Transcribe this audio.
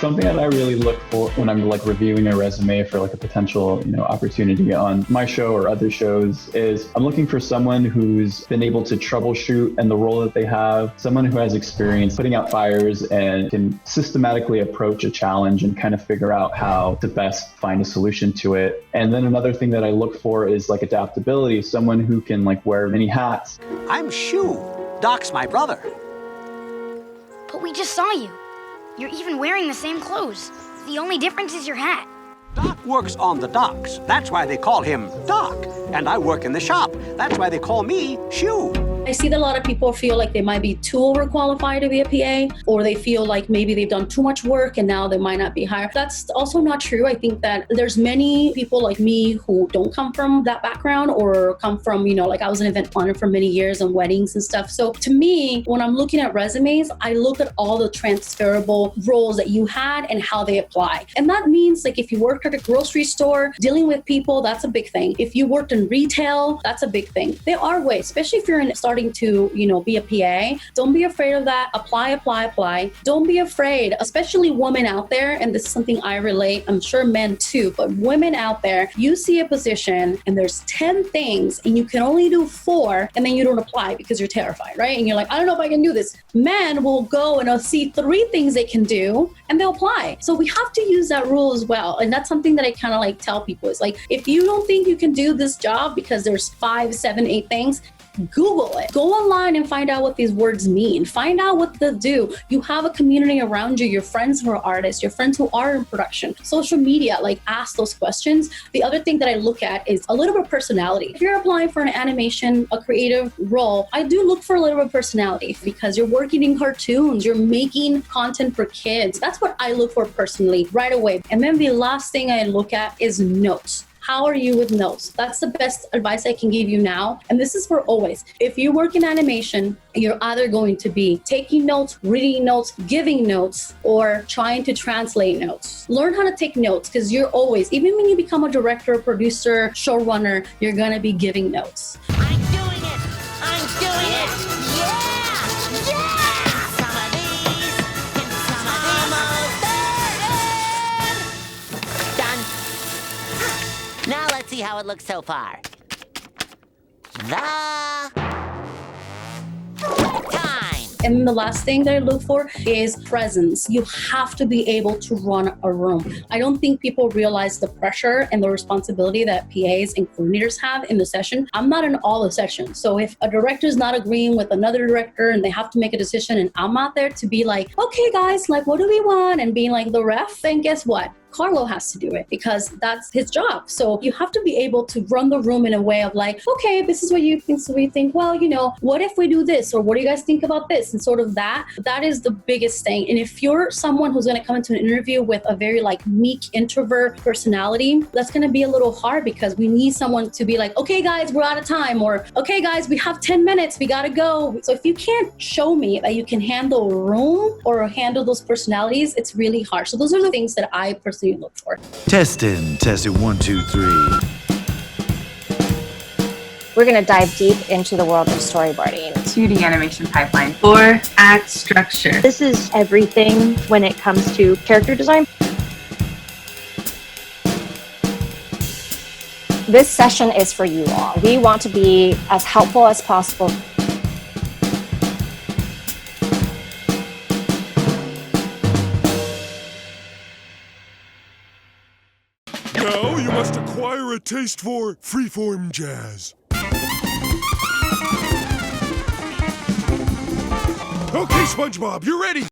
Something that I really look for when I'm like reviewing a resume for like a potential, opportunity on my show or other shows is I'm looking for someone who's been able to troubleshoot and the role that they have, someone who has experience putting out fires and can systematically approach a challenge and kind of figure out how to best find a solution to it. And then another thing that I look for is like adaptability, someone who can like wear many hats. I'm Shu. Doc's my brother. But we just saw you. You're even wearing the same clothes. The only difference is your hat. Doc works on the docks. That's why they call him Doc. And I work in the shop. That's why they call me Shu. I see that a lot of people feel like they might be too overqualified to be a PA, or they feel like maybe they've done too much work and now they might not be hired. That's also not true. I think that there's many people like me who don't come from that background or come from, like I was an event planner for many years on weddings and stuff. So to me, when I'm looking at resumes, I look at all the transferable roles that you had and how they apply. And that means like if you worked at a grocery store, dealing with people, that's a big thing. If you worked in retail, that's a big thing. There are ways, especially if you're starting to, be a PA. Don't be afraid of that. Apply. Don't be afraid, especially women out there. And this is something I relate. I'm sure men too, but women out there, you see a position and there's 10 things and you can only do 4 and then you don't apply because you're terrified, right? And you're like, I don't know if I can do this. Men will go and see 3 things they can do and they'll apply. So we have to use that rule as well. And that's something that I kind of like tell people is like, if you don't think you can do this job because there's 5, 7, 8 things, Google it. Go online and find out what these words mean. Find out what they do. You have a community around you, your friends who are artists, your friends who are in production, social media, like ask those questions. The other thing that I look at is a little bit of personality. If you're applying for an animation, a creative role, I do look for a little bit of personality because you're working in cartoons, you're making content for kids. That's what I look for personally right away. And then the last thing I look at is notes. How are you with notes? That's the best advice I can give you now. And this is for always. If you work in animation, you're either going to be taking notes, reading notes, giving notes, or trying to translate notes. Learn how to take notes because you're always, even when you become a director, producer, showrunner, you're going to be giving notes. I'm doing it! I'm doing it! Yeah! Yeah! Some of these and some of them all done. Now let's see how it looks so far. The time. And then the last thing that I look for is presence. You have to be able to run a room. I don't think people realize the pressure and the responsibility that PAs and coordinators have in the session. I'm not in all the sessions. So if a director is not agreeing with another director and they have to make a decision and I'm out there to be like, okay guys, like what do we want? And being like the ref, then guess what? Carlo has to do it because that's his job. So you have to be able to run the room in a way of like, okay, this is what you think. So we think, well, what if we do this? Or what do you guys think about this? And sort of that is the biggest thing. And if you're someone who's going to come into an interview with a very like meek introvert personality, that's going to be a little hard because we need someone to be like, okay, guys, we're out of time. Or, okay, guys, we have 10 minutes. We got to go. So if you can't show me that you can handle a room or handle those personalities, it's really hard. So those are the things that I personally look for. Testing 1, 2, 3. We're going to dive deep into the world of storyboarding. 2D animation pipeline, 4-act structure. This is everything when it comes to character design. This session is for you all. We want to be as helpful as possible. Now you must acquire a taste for freeform jazz. Okay, SpongeBob, you're ready.